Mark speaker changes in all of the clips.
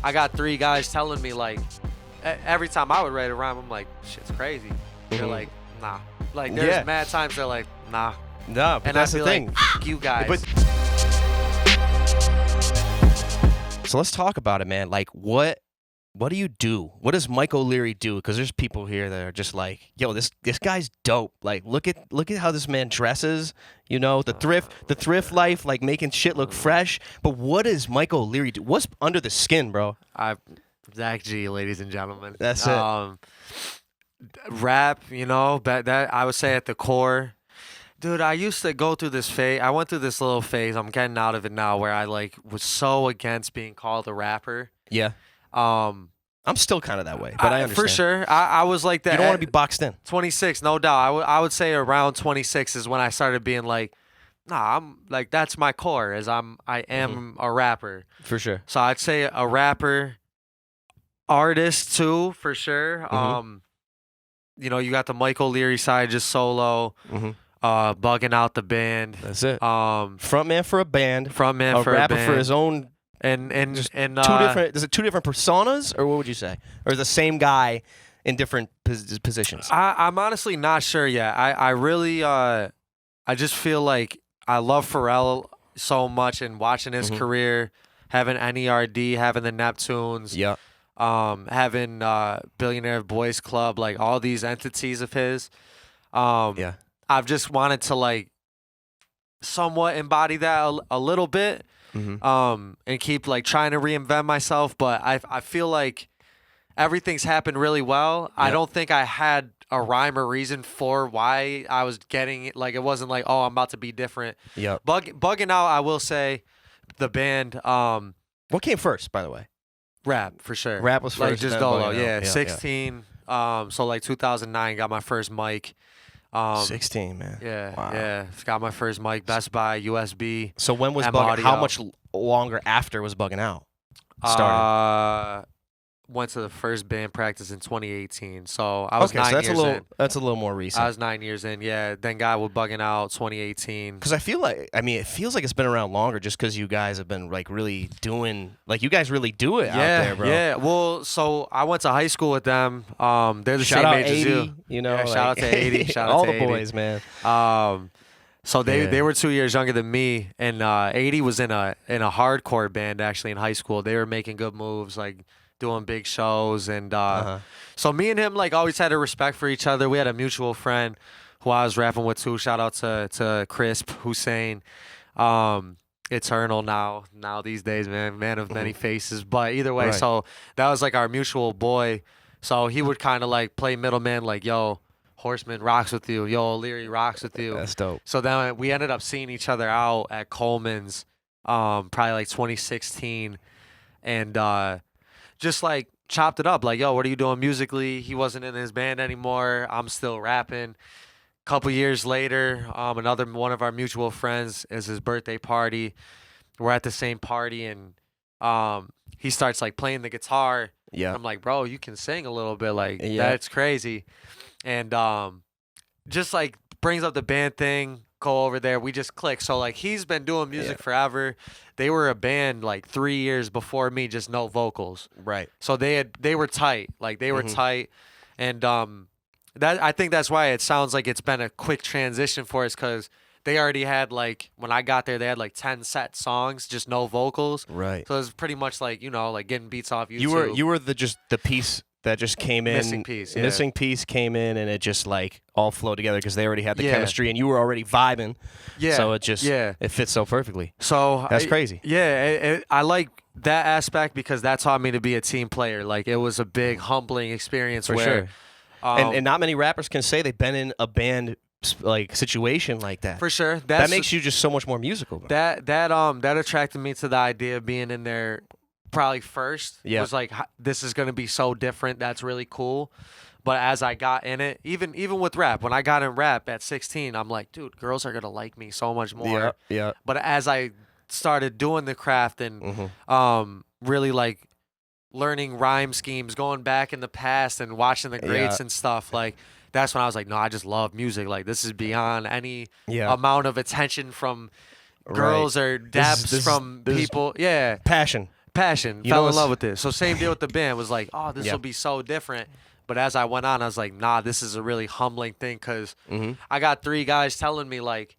Speaker 1: I got 3 guys telling me like every time I would write a rhyme, I'm like, shit's crazy. They're like, nah. Like there's mad times they're like, nah.
Speaker 2: No, but
Speaker 1: and
Speaker 2: that's
Speaker 1: I'd
Speaker 2: the
Speaker 1: be
Speaker 2: thing.
Speaker 1: like, fuck you guys.
Speaker 2: So let's talk about it, man. Like, what do you do? What does Mike O'Leary do? Because there's people here that are just like, yo, this guy's dope. Like, look at how this man dresses. You know, the thrift life, like making shit look fresh. But what does Mike O'Leary do? What's under the skin, bro?
Speaker 1: Zak G, ladies and gentlemen.
Speaker 2: That's it.
Speaker 1: Rap, you know, that I would say at the core. Dude, I used to go through this phase. I went through this little phase. I'm getting out of it now, where I like was so against being called a rapper.
Speaker 2: Yeah. I'm still kind of that way, but I understand.
Speaker 1: For sure. I was like that.
Speaker 2: You don't want to be boxed in.
Speaker 1: 26, no doubt. I would say around 26 is when I started being like, nah, I'm like, that's my core, I am a rapper.
Speaker 2: For sure.
Speaker 1: So I'd say a rapper, artist too, for sure. You know, you got the Mike O'Leary side, just solo. Bugging out the band.
Speaker 2: That's it. Frontman for a band.
Speaker 1: Frontman for a
Speaker 2: rapper
Speaker 1: band.
Speaker 2: for his own.
Speaker 1: And
Speaker 2: two different. Is it 2 different personas, or what would you say, or the same guy in different positions?
Speaker 1: I'm honestly not sure yet. I really I just feel like I love Pharrell so much, and watching his career, having NERD, having the Neptunes, having Billionaire Boys Club, like all these entities of his. I've just wanted to like somewhat embody that a little bit, and keep like trying to reinvent myself. But I feel like everything's happened really well. Yep. I don't think I had a rhyme or reason for why I was getting it. Like it wasn't like, oh, I'm about to be different.
Speaker 2: Yep.
Speaker 1: Bugging Out, I will say, the band.
Speaker 2: What came first, by the way?
Speaker 1: Rap, for sure.
Speaker 2: Rap was first.
Speaker 1: Like just dolo, yeah. 16. So like 2009, got my first mic.
Speaker 2: 16, man.
Speaker 1: Yeah,
Speaker 2: wow.
Speaker 1: yeah. Got my first mic, Best Buy, USB.
Speaker 2: So when was Bugging? How much longer after was Bugging Out started?
Speaker 1: Went to the first band practice in 2018. So I was 9
Speaker 2: so
Speaker 1: years in.
Speaker 2: That's a little more recent.
Speaker 1: I was 9 years in, yeah. Then got with Bugging Out 2018.
Speaker 2: Because I feel like, it feels like it's been around longer just because you guys have been like really doing, like you guys really do it out there, bro.
Speaker 1: Yeah, well, so I went to high school with them. They're the
Speaker 2: shout
Speaker 1: same
Speaker 2: out
Speaker 1: age
Speaker 2: 80,
Speaker 1: as you.
Speaker 2: You know,
Speaker 1: yeah,
Speaker 2: like,
Speaker 1: shout out to 80. Shout out
Speaker 2: all
Speaker 1: to
Speaker 2: the
Speaker 1: 80.
Speaker 2: boys, man.
Speaker 1: So they were 2 years younger than me, and 80 was in a hardcore band actually in high school. They were making good moves, like doing big shows, and so me and him like always had a respect for each other. We had a mutual friend who I was rapping with too. Shout out to Crisp Hussein, eternal now these days, man of many faces. But either way, so that was like our mutual boy. So he would kind of like play middleman, like, yo, Horseman rocks with you, yo, O'Leary rocks with you.
Speaker 2: That's dope.
Speaker 1: So then we ended up seeing each other out at Coleman's, probably like 2016, and just like chopped it up, like, yo, what are you doing musically? He wasn't in his band anymore. I'm still rapping. Couple years later, another one of our mutual friends is his birthday party. We're at the same party, and he starts like playing the guitar.
Speaker 2: Yeah,
Speaker 1: I'm like, bro, you can sing a little bit, like that's crazy, and just like brings up the band thing. Go over there, we just click. So like he's been doing music forever. They were a band like 3 years before me, just no vocals.
Speaker 2: Right.
Speaker 1: So they were tight. Like they were tight, and that I think that's why it sounds like it's been a quick transition for us, because they already had like, when I got there, they had like 10 set songs, just no vocals.
Speaker 2: Right.
Speaker 1: So it was pretty much like, you know, like getting beats off YouTube.
Speaker 2: You were the piece that just came in.
Speaker 1: Missing piece. Yeah.
Speaker 2: Missing piece came in, and it just like all flowed together because they already had the chemistry, and you were already vibing.
Speaker 1: Yeah.
Speaker 2: So it just it fits so perfectly.
Speaker 1: So
Speaker 2: that's crazy.
Speaker 1: Yeah, I like that aspect because that taught me to be a team player. Like it was a big humbling experience
Speaker 2: for sure. And not many rappers can say they've been in a band like situation like that.
Speaker 1: For sure.
Speaker 2: That makes you just so much more musical. Bro.
Speaker 1: That attracted me to the idea of being in there probably first.
Speaker 2: Yeah.
Speaker 1: Was like, this is going to be so different. That's really cool. But as I got in it, even with rap, when I got in rap at 16, I'm like, dude, girls are going to like me so much more.
Speaker 2: Yeah.
Speaker 1: But as I started doing the craft and really like learning rhyme schemes, going back in the past and watching the greats and stuff, like that's when I was like, no, I just love music. Like this is beyond any amount of attention from girls or daps from people. Yeah.
Speaker 2: Passion.
Speaker 1: passion.
Speaker 2: You
Speaker 1: fell
Speaker 2: know
Speaker 1: in love with it. So same deal with the band. Was like, oh, this
Speaker 2: Yeah.
Speaker 1: will be so different. But as I went on, I was like, nah, this is a really humbling thing because
Speaker 2: Mm-hmm.
Speaker 1: I got 3 guys telling me like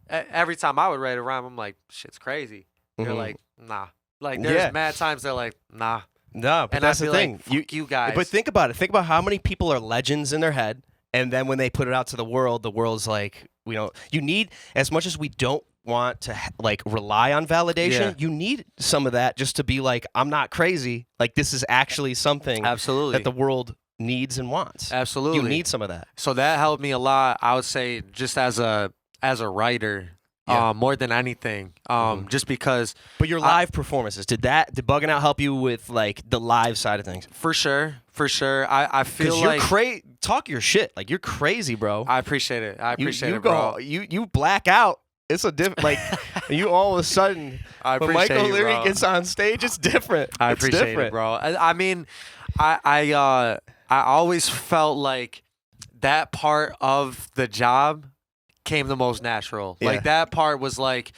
Speaker 1: every time I would write a rhyme, I'm like, shit's crazy. They're
Speaker 2: Mhm.
Speaker 1: like, nah. Like there's
Speaker 2: Yeah.
Speaker 1: mad times they're like, nah.
Speaker 2: No, but
Speaker 1: And
Speaker 2: that's
Speaker 1: I'd
Speaker 2: the
Speaker 1: be
Speaker 2: thing.
Speaker 1: like, fuck you guys.
Speaker 2: But think about it. Think about how many people are legends in their head, and then when they put it out to the world's like, you need, as much as we don't want to like rely on validation,
Speaker 1: Yeah.
Speaker 2: you need some of that just to be like, I'm not crazy. Like this is actually something
Speaker 1: Absolutely.
Speaker 2: that the world needs and wants.
Speaker 1: Absolutely.
Speaker 2: You need some of that.
Speaker 1: So that helped me a lot. I would say just as a writer,
Speaker 2: Yeah.
Speaker 1: more than anything, just because
Speaker 2: But your live performances, did Bugging Out help you with like the live side of things?
Speaker 1: for sure, I feel
Speaker 2: Because you're
Speaker 1: like
Speaker 2: talk your shit. Like you're crazy, bro.
Speaker 1: I appreciate it. I appreciate
Speaker 2: you
Speaker 1: it, bro.
Speaker 2: go, you black out. It's a different, like, you all of a sudden,
Speaker 1: I
Speaker 2: when Mike
Speaker 1: appreciate you,
Speaker 2: O'Leary
Speaker 1: bro.
Speaker 2: gets on stage, it's different.
Speaker 1: I
Speaker 2: It's
Speaker 1: appreciate
Speaker 2: different.
Speaker 1: it, bro. I mean, I always felt like that part of the job came the most natural.
Speaker 2: Yeah.
Speaker 1: Like that part was like,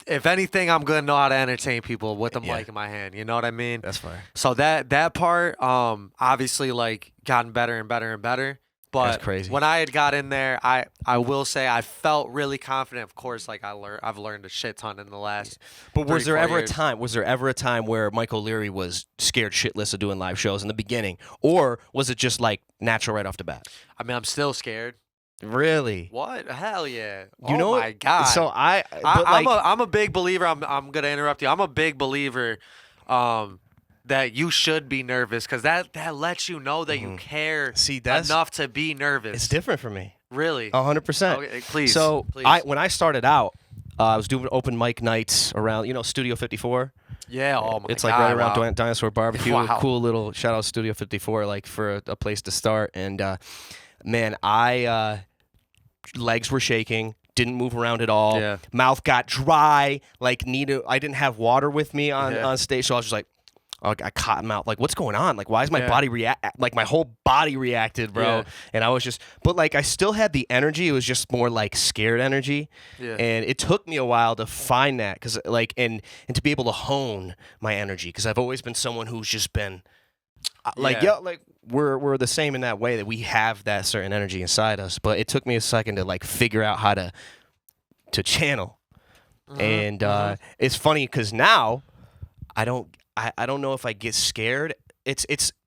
Speaker 1: if anything, I'm gonna know how to entertain people with a
Speaker 2: Yeah.
Speaker 1: mic in my hand. You know what I mean?
Speaker 2: That's fine.
Speaker 1: So that part, obviously like gotten better and better and better. But
Speaker 2: That's crazy.
Speaker 1: when I had got in there, I will say I felt really confident. Of course, like I've learned a shit ton in the last.
Speaker 2: But was
Speaker 1: 3,
Speaker 2: there
Speaker 1: 4
Speaker 2: ever
Speaker 1: years.
Speaker 2: a time? Was there ever a time where Mike O'Leary was scared shitless of doing live shows in the beginning, or was it just like natural right off the bat?
Speaker 1: I mean, I'm still scared.
Speaker 2: Really?
Speaker 1: What? Hell yeah!
Speaker 2: You know
Speaker 1: oh
Speaker 2: what?
Speaker 1: my god!
Speaker 2: So
Speaker 1: I'm a big believer. I'm gonna interrupt you. I'm a big believer. That you should be nervous because that lets you know that you care
Speaker 2: See, that's
Speaker 1: enough to be nervous.
Speaker 2: It's different for me.
Speaker 1: Really?
Speaker 2: 100%.
Speaker 1: Okay, please.
Speaker 2: So
Speaker 1: please.
Speaker 2: when I started out, I was doing open mic nights around, Studio 54.
Speaker 1: Yeah. Oh my god.
Speaker 2: It's like right around
Speaker 1: wow.
Speaker 2: Dinosaur Barbecue.
Speaker 1: Wow.
Speaker 2: Cool little shout out Studio 54, like for a place to start. And man, I legs were shaking. Didn't move around at all.
Speaker 1: Yeah.
Speaker 2: Mouth got dry. Like I didn't have water with me on
Speaker 1: Yeah.
Speaker 2: on stage, so I was just like. I cotton mouth. Like, what's going on? Like, why is my
Speaker 1: Yeah.
Speaker 2: body like my whole body reacted, bro?
Speaker 1: Yeah.
Speaker 2: And I was just, but like, I still had the energy. It was just more like scared energy.
Speaker 1: Yeah.
Speaker 2: And it took me a while to find that, because like, and to be able to hone my energy, because I've always been someone who's just been, like we're the same in that way, that we have that certain energy inside us. But it took me a second to like figure out how to channel. And it's funny because now I don't know if I get scared.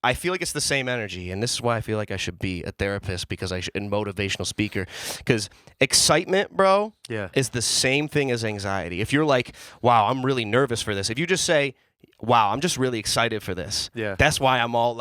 Speaker 2: I feel like it's the same energy, and this is why I feel like I should be a therapist, because and motivational speaker, because excitement, bro,
Speaker 1: Yeah.
Speaker 2: is the same thing as anxiety. If you're like, wow, I'm really nervous for this, if you just say, wow, I'm just really excited for this.
Speaker 1: Yeah.
Speaker 2: That's why I'm all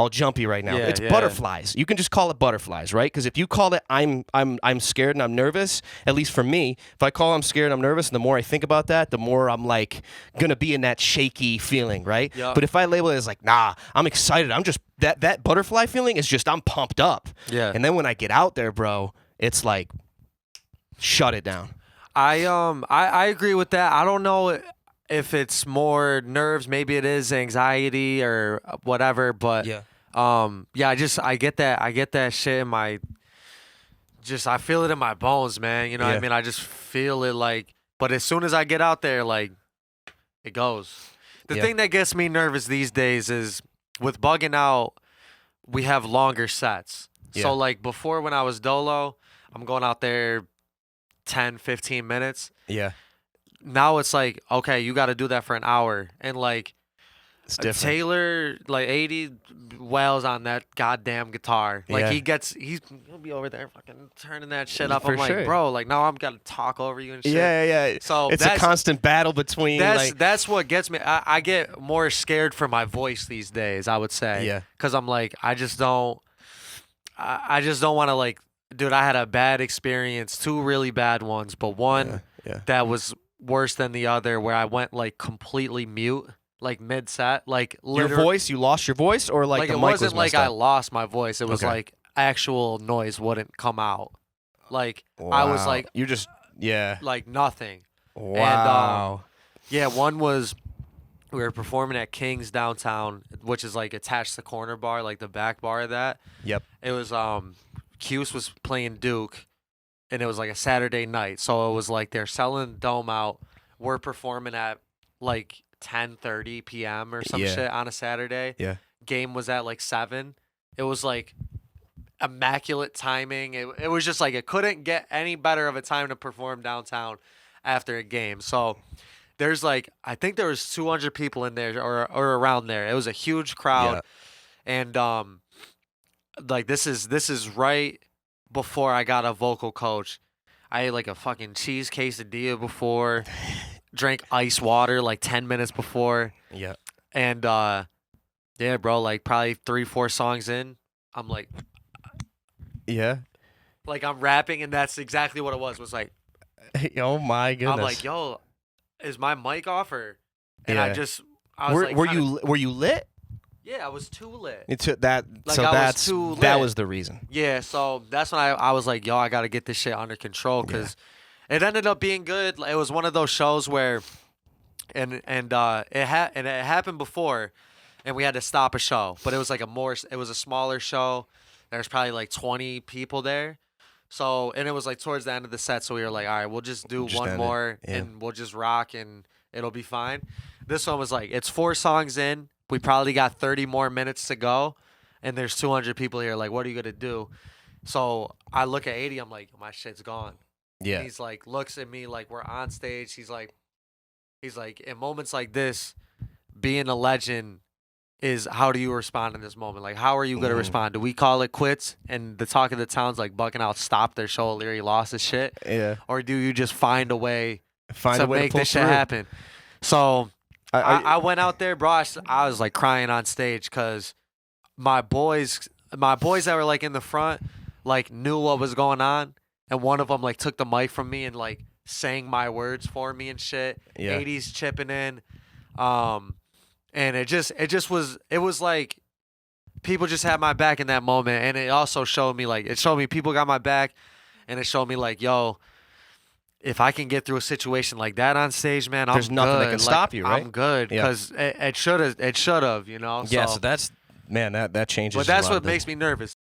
Speaker 2: jumpy right now.
Speaker 1: Yeah,
Speaker 2: It's
Speaker 1: yeah,
Speaker 2: butterflies. You can just call it butterflies, right? Because if you call it I'm scared and I'm nervous, at least for me, if I call I'm scared and I'm nervous, and the more I think about that, the more I'm like gonna be in that shaky feeling, right?
Speaker 1: Yep.
Speaker 2: But if I label it as like, nah, I'm excited. I'm just that butterfly feeling is just I'm pumped up.
Speaker 1: Yeah.
Speaker 2: And then when I get out there, bro, it's like shut it down.
Speaker 1: I agree with that. I don't know if it's more nerves, maybe it is anxiety or whatever, but
Speaker 2: Yeah.
Speaker 1: I get that shit in my, I feel it in my bones, man. You know what
Speaker 2: Yeah.
Speaker 1: I mean? I just feel it like, but as soon as I get out there, like, it goes. The
Speaker 2: Yeah.
Speaker 1: thing that gets me nervous these days is with Bugging Out, we have longer sets.
Speaker 2: Yeah.
Speaker 1: So like before, when I was Dolo, I'm going out there 10, 15 minutes.
Speaker 2: Yeah.
Speaker 1: Now it's like, okay, you got to do that for an hour. And like
Speaker 2: It's different.
Speaker 1: Taylor, like 80 wails on that goddamn guitar. Like
Speaker 2: Yeah.
Speaker 1: he'll be over there fucking turning that shit up.
Speaker 2: For
Speaker 1: I'm like,
Speaker 2: sure.
Speaker 1: bro, like now I'm got to talk over you and shit.
Speaker 2: Yeah.
Speaker 1: So
Speaker 2: It's a constant battle between
Speaker 1: that's what gets me. I get more scared for my voice these days, I would say.
Speaker 2: Yeah.
Speaker 1: Because I'm like, I just don't want to like, dude, I had a bad experience, 2 really bad ones, but one
Speaker 2: Yeah.
Speaker 1: that was worse than the other, where I went like completely mute, like mid set, like
Speaker 2: Your voice, you lost your voice, or like the
Speaker 1: it
Speaker 2: mic
Speaker 1: wasn't
Speaker 2: was
Speaker 1: like
Speaker 2: messed
Speaker 1: I
Speaker 2: up?
Speaker 1: lost my voice. It was
Speaker 2: Okay.
Speaker 1: like actual noise wouldn't come out. Like I was
Speaker 2: Wow.
Speaker 1: like
Speaker 2: You're just
Speaker 1: like nothing.
Speaker 2: wow.
Speaker 1: Yeah, one was we were performing at King's downtown, which is like attached to Corner Bar, like the back bar of that.
Speaker 2: Yep.
Speaker 1: It was Cuse was playing Duke, and it was like a Saturday night. So it was like they're selling Dome out. We're performing at like 10:30 p.m. or some
Speaker 2: Yeah.
Speaker 1: shit on a Saturday.
Speaker 2: Yeah.
Speaker 1: Game was at like 7. It was like immaculate timing. It was just like it couldn't get any better of a time to perform downtown after a game. So there's like I think there was 200 people in there or around there. It was a huge crowd, and like this is right before I got a vocal coach. I ate like a fucking cheese quesadilla before, drank ice water like 10 minutes before.
Speaker 2: Yeah.
Speaker 1: And yeah, bro, like probably 3-4 songs in, I'm like,
Speaker 2: yeah,
Speaker 1: like I'm rapping, and that's exactly what it was. Was like,
Speaker 2: oh my goodness.
Speaker 1: I'm like, yo, is my mic off or? And
Speaker 2: Yeah.
Speaker 1: I was like,
Speaker 2: were you lit?
Speaker 1: Yeah, I was too lit.
Speaker 2: That was the reason.
Speaker 1: Yeah, so that's when I was like, yo, I got to get this shit under control because it ended up being good. It was one of those shows where, and it happened before, and we had to stop a show, but it was like it was a smaller show. There's probably like 20 people there. So, and it was like towards the end of the set, so we were like, all right, we'll just do one more and we'll just rock and it'll be fine. This one was like, it's 4 songs in. We probably got 30 more minutes to go, and there's 200 people here. Like, what are you going to do? So I look at 80. I'm like, my shit's gone.
Speaker 2: Yeah.
Speaker 1: And he's like, looks at me like we're on stage. He's like, in moments like this, being a legend is how do you respond in this moment? Like, how are you going to respond? Do we call it quits and the talk of the town's like bucking out, stop their show, O'Leary lost his shit?
Speaker 2: Yeah.
Speaker 1: Or do you just find a way
Speaker 2: to
Speaker 1: make this shit happen? So I went out there, bro. I was like crying on stage because my boys that were like in the front like knew what was going on, and one of them like took the mic from me and like sang my words for me and shit.
Speaker 2: Yeah.
Speaker 1: 80s chipping in, and it was like people just had my back in that moment, and it also showed me people got my back, and it showed me like, yo, if I can get through a situation like that on stage, man,
Speaker 2: there's nothing that can stop you, right?
Speaker 1: I'm good because it should have, you know.
Speaker 2: Yeah,
Speaker 1: so
Speaker 2: that's that changes.
Speaker 1: But that's what makes me nervous.